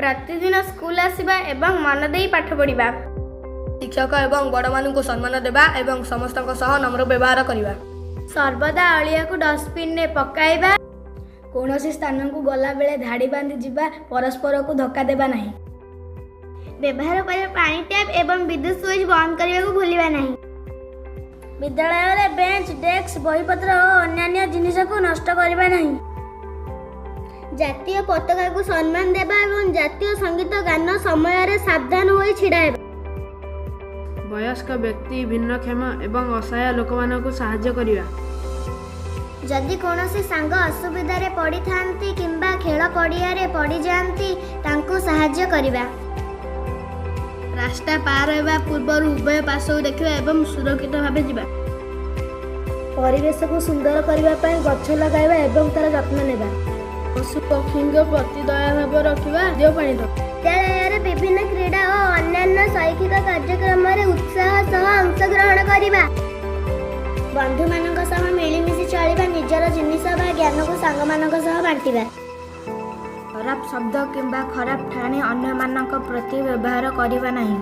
प्रतिदिन स्कूल आसिबा एवं मन देई पाठ पढ़िबा। शिक्षक एवं बड़ मानू सम्मान देवा एवं समस्त नम्र व्यवहार करवा। सर्वदा अलिया को डस्टबिन में पकाइबा। कौन स्थान को गला बेले धाड़ी बांधि जीवा, परस्पर को धक्का देवा नहीं। व्यवहार पर पानी टैप एवं विद्युत स्विच बंद करने को भूलिबा नहीं। विद्यालय रे बेंच, डेस्क, बहीपत्र और अन्य जिनिस को नष्ट करवा नहीं। जातीय पताका को सम्मान देवा एवं जातीय संगीत गान समय रे सावधान होई छिड़ाइबा। वयस्क व्यक्ति भिन्नक्षम एवं असहाय लोक मानक साहाय्य करिवा। जदि कौनसी सांग असुविधा रे पड़ी थांती किंबा खेल पड़िया रे पड़ी जांती तांको साहाय्य करिवा। रास्ता पार होगा पूर्व उभय पार्श्व देखा एवं सुरक्षित भाव जावा। परिवेश को सुंदर करने गछ लगाइबा एवं तार जत्न नेबा। पशु पक्षी प्रति दया भाव रखा। विद्यालय विभिन्न क्रीड़ा और अन्य शैक्षिक कार्यक्रम उत्साह सह अंशग्रहण करवा। बंधु मानक सह मिलिमिशि चलिबा। निजर जिनिस बा ज्ञान को सांग मानक सह बांटिबा। खराब शब्द किंबा खराब ठाणी अन्य मानक प्रति व्यवहार करवा नहीं।